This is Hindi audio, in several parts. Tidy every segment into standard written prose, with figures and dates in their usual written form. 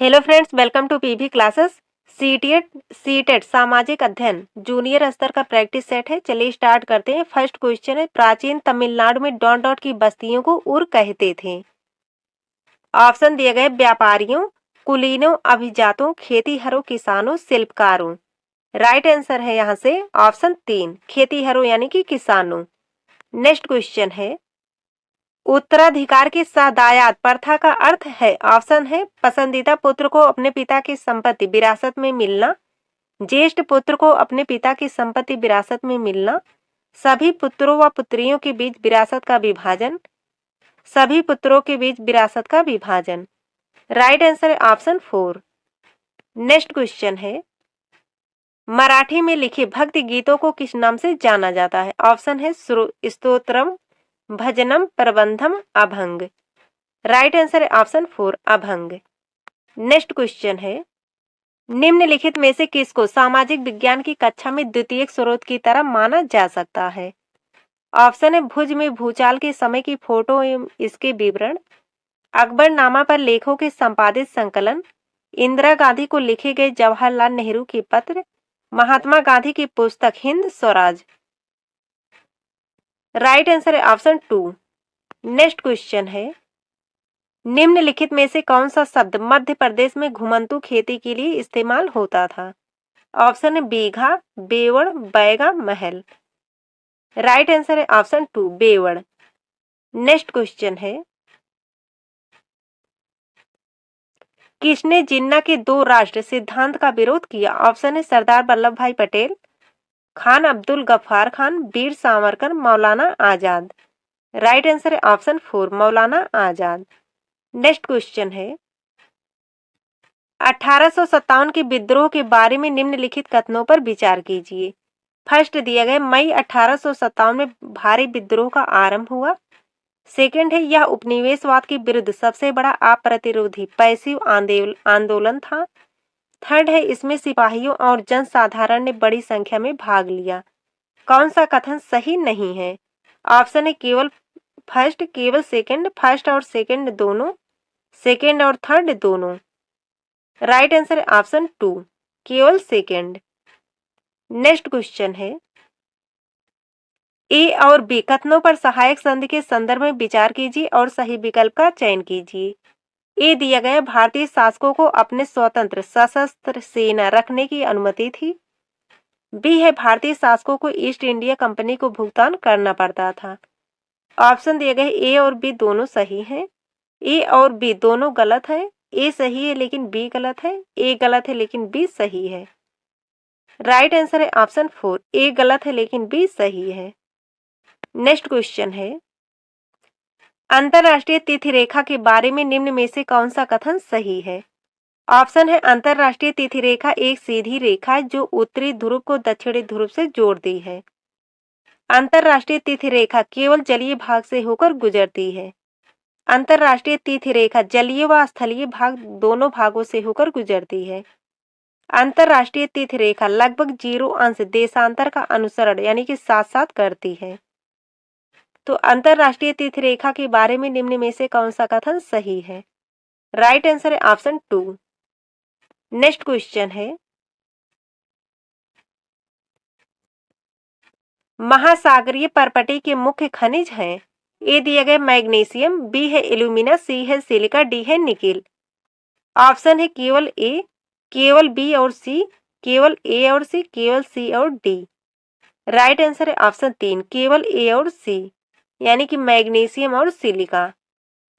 Hello friends, welcome to PV classes. CTET सामाजिक अध्ययन जूनियर स्तर का प्रैक्टिस सेट है। चलिए स्टार्ट करते हैं। फर्स्ट क्वेश्चन है, प्राचीन तमिलनाडु में डॉट डॉट की बस्तियों को उर कहते थे। ऑप्शन दिए गए, व्यापारियों, कुलीनों, अभिजातों, खेतीहरों, किसानों, शिल्पकारों। राइट आंसर है यहाँ से ऑप्शन 3, खेतीहरों यानी कि किसानों। नेक्स्ट क्वेश्चन है, उत्तराधिकार की सदायत प्रथा का अर्थ है। ऑप्शन है, पसंदीदा पुत्र को अपने पिता की संपत्ति विरासत में मिलना, ज्येष्ठ पुत्र को अपने पिता की संपत्ति विरासत में मिलना, सभी पुत्रों व पुत्रियों के बीच विरासत का विभाजन, सभी पुत्रों के बीच विरासत का विभाजन। राइट आंसर है ऑप्शन 4। नेक्स्ट क्वेश्चन है, मराठी में लिखे भक्ति गीतों को किस नाम से जाना जाता है। ऑप्शन है, स्तोत्रम, भजनम, प्रबंधम, अभंग। राइट आंसर है ऑप्शन 4, अभंग। नेक्स्ट क्वेश्चन है, निम्नलिखित में से किसको सामाजिक विज्ञान की कक्षा में द्वितीयक स्रोत की तरह माना जा सकता है। ऑप्शन है, भुज में भूचाल के समय की फोटो एवं इसके विवरण, अकबरनामा पर लेखों के संपादित संकलन, इंदिरा गांधी को लिखे गए जवाहरलाल नेहरू के पत्र, महात्मा गांधी की पुस्तक हिंद स्वराज। राइट आंसर है ऑप्शन 2। नेक्स्ट क्वेश्चन है, निम्नलिखित में से कौन सा शब्द मध्य प्रदेश में घुमंतू खेती के लिए इस्तेमाल होता था। ऑप्शन है, बीघा, बेवड़, बैगा, महल। राइट आंसर है ऑप्शन 2, बेवड़। नेक्स्ट क्वेश्चन है, किसने जिन्ना के दो राष्ट्र सिद्धांत का विरोध किया। ऑप्शन है, सरदार वल्लभ भाई पटेल, खान अब्दुल गफ्फार खान, वीर सावरकर, मौलाना आजाद। राइट आंसर है option 4, Maulana Azad. Next question है, 1857 के विद्रोह के बारे में निम्नलिखित कथनों पर विचार कीजिए। फर्स्ट दिया गया, मई 1857 में भारी विद्रोह का आरंभ हुआ। सेकंड है, यह उपनिवेशवाद के विरुद्ध सबसे बड़ा अप्रतिरोधी पैसिव आंदोलन था। थर्ड है, इसमें सिपाहियों और जनसाधारण ने बड़ी संख्या में भाग लिया। कौन सा कथन सही नहीं है। ऑप्शन है, केवल फर्स्ट, केवल सेकंड, फर्स्ट और सेकंड दोनों, सेकंड और थर्ड दोनों। राइट आंसर है ऑप्शन 2, केवल सेकंड। नेक्स्ट क्वेश्चन है, ए और बी कथनों पर सहायक संधि के संदर्भ में विचार कीजिए और सही विकल्प का चयन कीजिए। ए दिया गया, भारतीय शासकों को अपने स्वतंत्र सशस्त्र सेना रखने की अनुमति थी। बी है, भारतीय शासकों को ईस्ट इंडिया कंपनी को भुगतान करना पड़ता था। ऑप्शन दिए गए, ए और बी दोनों सही हैं। ए और बी दोनों गलत है। ए सही है लेकिन बी गलत है। ए गलत है लेकिन बी सही है। राइट आंसर है ऑप्शन 4, ए गलत है लेकिन बी सही है। नेक्स्ट क्वेश्चन है, अंतरराष्ट्रीय तिथि रेखा के बारे में निम्न में से कौन सा कथन सही है। ऑप्शन है, अंतरराष्ट्रीय तिथि रेखा एक सीधी रेखा है जो उत्तरी ध्रुव को दक्षिणी ध्रुव से जोड़ती है। अंतरराष्ट्रीय तिथि रेखा केवल जलीय भाग से होकर गुजरती है। अंतरराष्ट्रीय तिथि रेखा जलीय व स्थलीय भाग दोनों भागों से होकर गुजरती है। अंतरराष्ट्रीय तिथि रेखा लगभग 0 अंश देशांतर का अनुसरण यानी कि साथ साथ करती है। तो अंतरराष्ट्रीय तिथि रेखा के बारे में निम्न में से कौन सा कथन सही है। राइट आंसर है ऑप्शन 2। नेक्स्ट क्वेश्चन है, महासागरीय परपटी के मुख्य खनिज हैं। ए दिया गया, मैग्नीशियम, बी है एल्यूमिना, सी है सिलिका, डी है निकेल। ऑप्शन है, केवल ए, केवल बी और सी, केवल ए और सी, केवल सी और डी। राइट आंसर है ऑप्शन 3, केवल ए और सी, यानी कि मैग्नीशियम और सिलिका।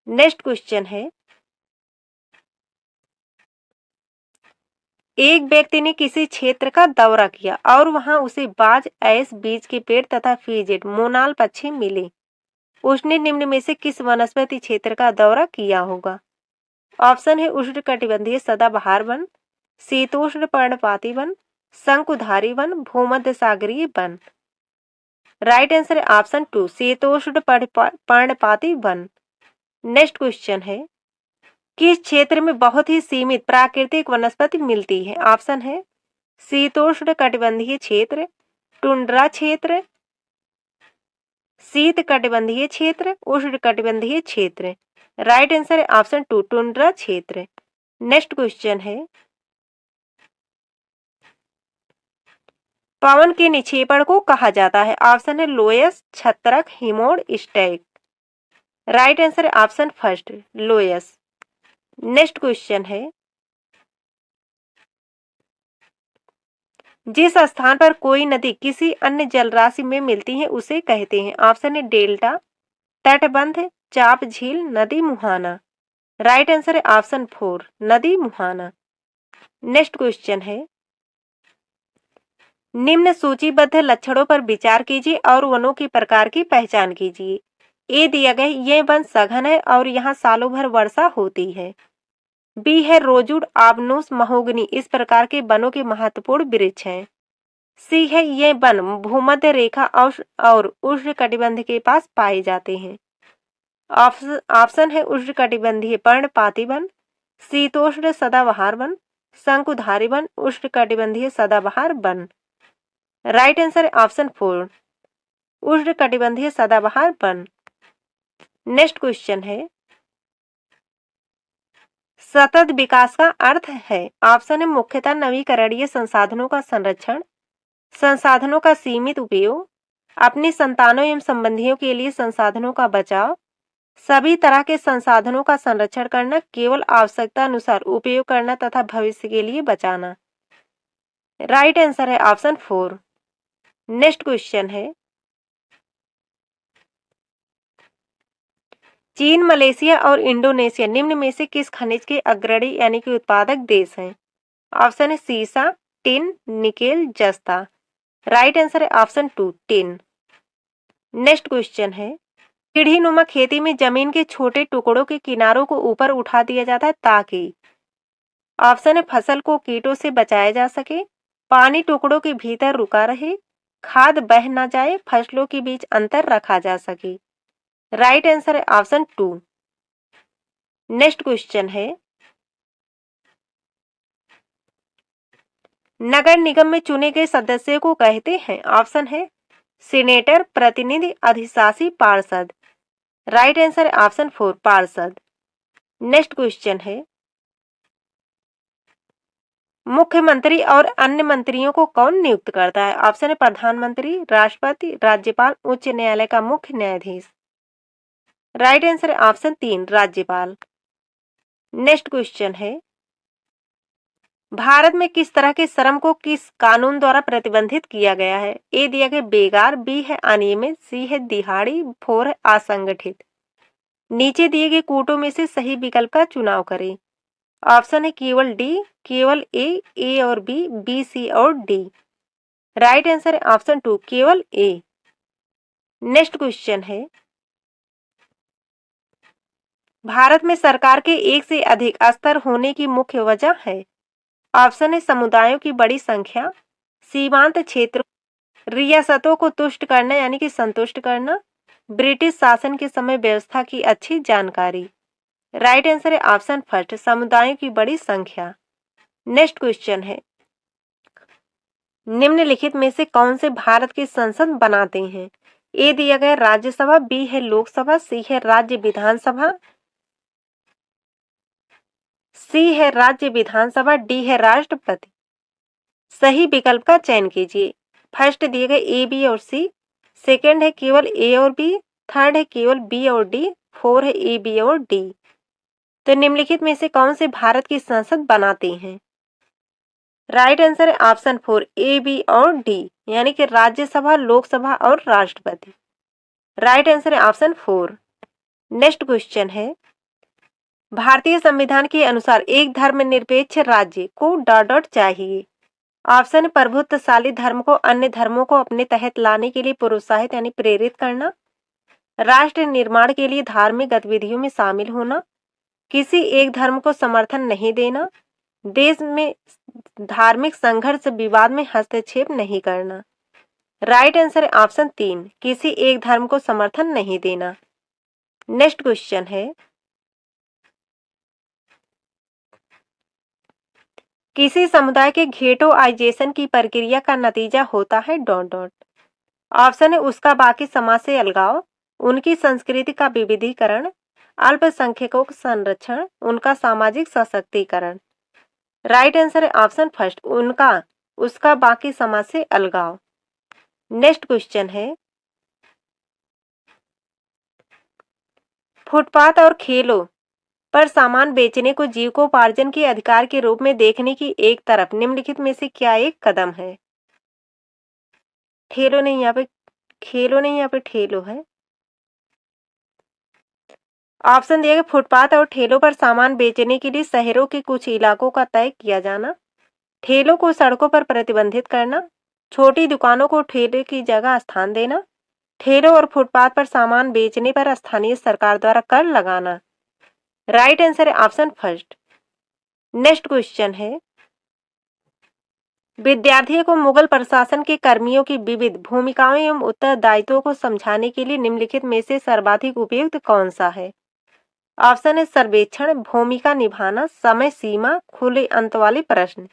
नेक्स्ट क्वेश्चन है, एक व्यक्ति ने किसी क्षेत्र का दौरा किया और वहां उसे बाज, ऐस, बीज के पेड़ तथा फीजेट, मोनाल पक्षी मिले। उसने निम्न में से किस वनस्पति क्षेत्र का दौरा किया होगा। ऑप्शन है, उष्णकटिबंधीय सदाबहार वन, शीतोष्ण पर्णपाती वन, शंकुधारी वन, भूमध्य सागरीय वन। राइट आंसर है ऑप्शन 2, शीतोष्ण पर्णपाती वन। नेक्स्ट क्वेश्चन है, किस क्षेत्र में बहुत ही सीमित प्राकृतिक वनस्पति मिलती है। ऑप्शन है, शीतोष्ण कटिबंधीय क्षेत्र, टुंड्रा क्षेत्र, शीत कटिबंधीय क्षेत्र, उष्ण कटिबंधीय क्षेत्र। राइट आंसर है ऑप्शन 2, टुंड्रा क्षेत्र। नेक्स्ट क्वेश्चन है, पवन के निक्षेपण को कहा जाता है? ऑप्शन है लोयस, छत्रक, हिमोड़, स्टैक। राइट आंसर है option first, loess. Next question है, जिस स्थान पर कोई नदी किसी अन्य जलराशि में मिलती है उसे कहते हैं? ऑप्शन है डेल्टा, तटबंध, चाप झील, नदी मुहाना। राइट आंसर है ऑप्शन 4, नदी मुहाना। नेक्स्ट क्वेश्चन है, निम्न सूचीबद्ध लक्षणों पर विचार कीजिए और वनों के प्रकार की पहचान कीजिए। ए दिया गया, ये वन सघन है और यहाँ सालों भर वर्षा होती है। बी है रोजवुड, आबनूस, महोगनी इस प्रकार के वनों के महत्वपूर्ण वृक्ष हैं। सी है ये वन भूमध्य रेखा और उष्णकटिबंध के पास पाए जाते हैं। ऑप्शन है उष्णकटिबंधीय पर्णपाती वन, शीतोष्ण सदाबहार वन, शंकुधारी वन, उष्णकटिबंधीय सदाबहार वन। राइट आंसर है ऑप्शन 4, उष्णकटिबंधीय सदाबहार वन। नेक्स्ट क्वेश्चन है, सतत विकास का अर्थ है? ऑप्शन है मुख्यतः नवीकरणीय संसाधनों का संरक्षण, संसाधनों का सीमित उपयोग, अपनी संतानों एवं संबंधियों के लिए संसाधनों का बचाव, सभी तरह के संसाधनों का संरक्षण करना, केवल आवश्यकता अनुसार उपयोग करना तथा भविष्य के लिए बचाना। राइट आंसर है ऑप्शन 4। नेक्स्ट क्वेश्चन है, चीन, मलेशिया और इंडोनेशिया निम्न में से किस खनिज के अग्रणी यानी कि उत्पादक देश हैं? ऑप्शन है सीसा, टिन, निकेल, जस्ता। राइट आंसर है ऑप्शन 2, टिन। नेक्स्ट क्वेश्चन है, सीढ़ीनुमा खेती में जमीन के छोटे टुकड़ों के किनारों को ऊपर उठा दिया जाता है ताकि? ऑप्शन है फसल को कीटों से बचाया जा सके, पानी टुकड़ों के भीतर रुका रहे, खाद बह न जाए, फसलों के बीच अंतर रखा जा सके। राइट आंसर है ऑप्शन 2। नेक्स्ट क्वेश्चन है, नगर निगम में चुने गए सदस्य को कहते हैं? ऑप्शन है सीनेटर, प्रतिनिधि, अधिशासी, पार्षद। राइट आंसर है ऑप्शन 4, पार्षद। नेक्स्ट क्वेश्चन है, मुख्यमंत्री और अन्य मंत्रियों को कौन नियुक्त करता है? ऑप्शन है प्रधानमंत्री, राष्ट्रपति, राज्यपाल, उच्च न्यायालय का मुख्य न्यायाधीश। राइट आंसर है ऑप्शन 3, राज्यपाल। नेक्स्ट क्वेश्चन है, भारत में किस तरह के श्रम को किस कानून द्वारा प्रतिबंधित किया गया है? ए दिया गया बेगार, बी है अनियमित, सी है दिहाड़ी, 4 है असंगठित। नीचे दिए गए कूटों में से सही विकल्प का चुनाव करें। ऑप्शन है केवल डी, केवल ए और बी, सी और डी। राइट आंसर है ऑप्शन 2, केवल ए। नेक्स्ट क्वेश्चन है, भारत में सरकार के एक से अधिक स्तर होने की मुख्य वजह है? ऑप्शन है समुदायों की बड़ी संख्या, सीमांत क्षेत्रों, रियासतों को तुष्ट करना यानी कि संतुष्ट करना, ब्रिटिश शासन के समय व्यवस्था की अच्छी जानकारी। राइट आंसर है ऑप्शन फर्स्ट, समुदायों की बड़ी संख्या। नेक्स्ट क्वेश्चन है, निम्नलिखित में से कौन से भारत की संसद बनाते हैं? ए दिया गया राज्यसभा, बी है लोकसभा, सी है राज्य विधानसभा, सी है राज्य विधानसभा, डी है राष्ट्रपति। सही विकल्प का चयन कीजिए। फर्स्ट दिए गए ए, बी और सी, सेकंड है केवल ए और बी, थर्ड है केवल बी और डी, 4 है ए, बी और डी। तो निम्नलिखित में से कौन से भारत की संसद बनाते हैं? राइट आंसर है ऑप्शन 4, ए, बी और डी, यानी कि राज्यसभा, लोकसभा और राष्ट्रपति। राइट आंसर है ऑप्शन 4। नेक्स्ट क्वेश्चन है, भारतीय संविधान के अनुसार एक धर्मनिरपेक्ष राज्य को डॉट चाहिए। ऑप्शन प्रभुत्वशाली धर्म को अन्य धर्मों को अपने तहत लाने के लिए प्रोत्साहित यानी प्रेरित करना, राष्ट्र निर्माण के लिए धार्मिक गतिविधियों में शामिल होना, किसी एक धर्म को समर्थन नहीं देना, देश में धार्मिक संघर्ष विवाद में हस्तक्षेप नहीं करना। राइट आंसर है ऑप्शन 3, किसी एक धर्म को समर्थन नहीं देना। नेक्स्ट क्वेश्चन है, किसी समुदाय के घेटोआइजेशन की प्रक्रिया का नतीजा होता है डॉट। ऑप्शन है उसका बाकी समाज से अलगाव, उनकी संस्कृति का विविधीकरण, अल्पसंख्यकों का संरक्षण, उनका सामाजिक सशक्तिकरण। राइट आंसर है ऑप्शन फर्स्ट, उनका उसका बाकी समाज से अलगाव। नेक्स्ट क्वेश्चन है, फुटपाथ और ठेलों पर सामान बेचने को जीविकोपार्जन के अधिकार के रूप में देखने की एक तरफ निम्नलिखित में से क्या एक कदम है? ठेलो नहीं, यहाँ पे खेलो नहीं, यहाँ पे ठेलो है। ऑप्शन दिया गया, फुटपाथ और ठेलों पर सामान बेचने के लिए शहरों के कुछ इलाकों का तय किया जाना, ठेलों को सड़कों पर प्रतिबंधित करना, छोटी दुकानों को ठेले की जगह स्थान देना, ठेलों और फुटपाथ पर सामान बेचने पर स्थानीय सरकार द्वारा कर लगाना। राइट आंसर है ऑप्शन फर्स्ट। नेक्स्ट क्वेश्चन है, विद्यार्थियों को मुगल प्रशासन के कर्मियों की विविध भूमिकाओं एवं उत्तरदायित्वों को समझाने के लिए निम्नलिखित में से सर्वाधिक उपयुक्त कौन सा है? ऑप्शन है सर्वेक्षण, भूमिका निभाना, समय सीमा, खुले अंत वाले प्रश्न।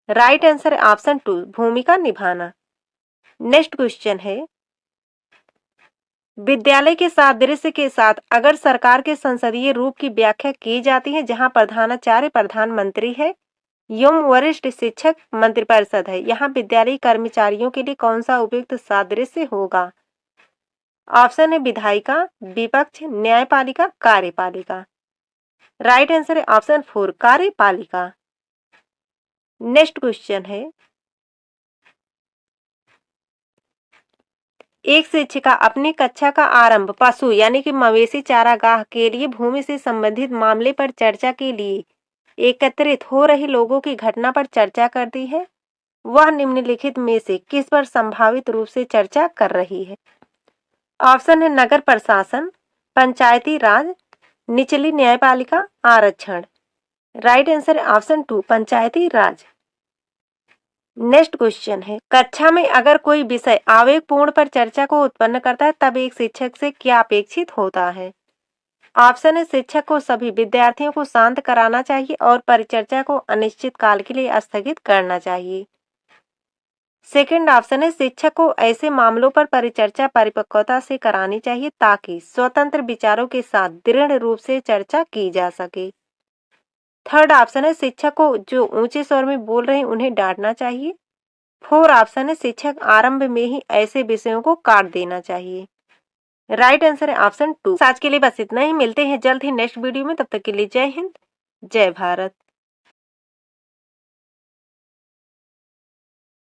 राइट आंसर है ऑप्शन टू, भूमिका निभाना। नेक्स्ट क्वेश्चन है, विद्यालय के सादृश्य के साथ अगर सरकार के संसदीय रूप की व्याख्या की जाती है जहां प्रधानाचार्य प्रधानमंत्री है एवं वरिष्ठ शिक्षक मंत्रिपरिषद है, यहाँ विद्यालयी कर्मचारियों के लिए कौन सा उपयुक्त सादृश्य होगा? ऑप्शन है विधायिका, विपक्ष, न्यायपालिका, कार्यपालिका। राइट आंसर है ऑप्शन फोर, कार्यपालिका। नेक्स्ट क्वेश्चन है, एक शिक्षिका अपनी कक्षा का आरंभ पशु यानी कि मवेशी चारागाह के लिए भूमि से संबंधित मामले पर चर्चा के लिए एकत्रित हो रहे लोगों की घटना पर चर्चा करती है। वह निम्नलिखित में से किस पर संभावित रूप से चर्चा कर रही है? ऑप्शन है नगर प्रशासन, पंचायती राज, निचली न्यायपालिका, आरक्षण। राइट आंसर है option two, Panchayati Raj. Next question है, कक्षा में अगर कोई विषय आवेगपूर्ण पर चर्चा को उत्पन्न करता है तब एक शिक्षक से क्या अपेक्षित होता है? ऑप्शन है शिक्षक को सभी विद्यार्थियों को शांत कराना चाहिए और परिचर्चा को अनिश्चित काल के लिए स्थगित करना चाहिए। सेकंड ऑप्शन है शिक्षक को ऐसे मामलों पर परिचर्चा परिपक्वता से करानी चाहिए ताकि स्वतंत्र विचारों के साथ दृढ़ रूप से चर्चा की जा सके। थर्ड ऑप्शन है शिक्षक को जो ऊंचे स्वर में बोल रहे हैं उन्हें डांटना चाहिए। फोर्थ ऑप्शन है शिक्षक आरंभ में ही ऐसे विषयों को काट देना चाहिए। राइट आंसर है ऑप्शन टू। आज के लिए बस इतना ही, मिलते हैं जल्द ही नेक्स्ट वीडियो में, तब तक के लिए जय हिंद, जय भारत।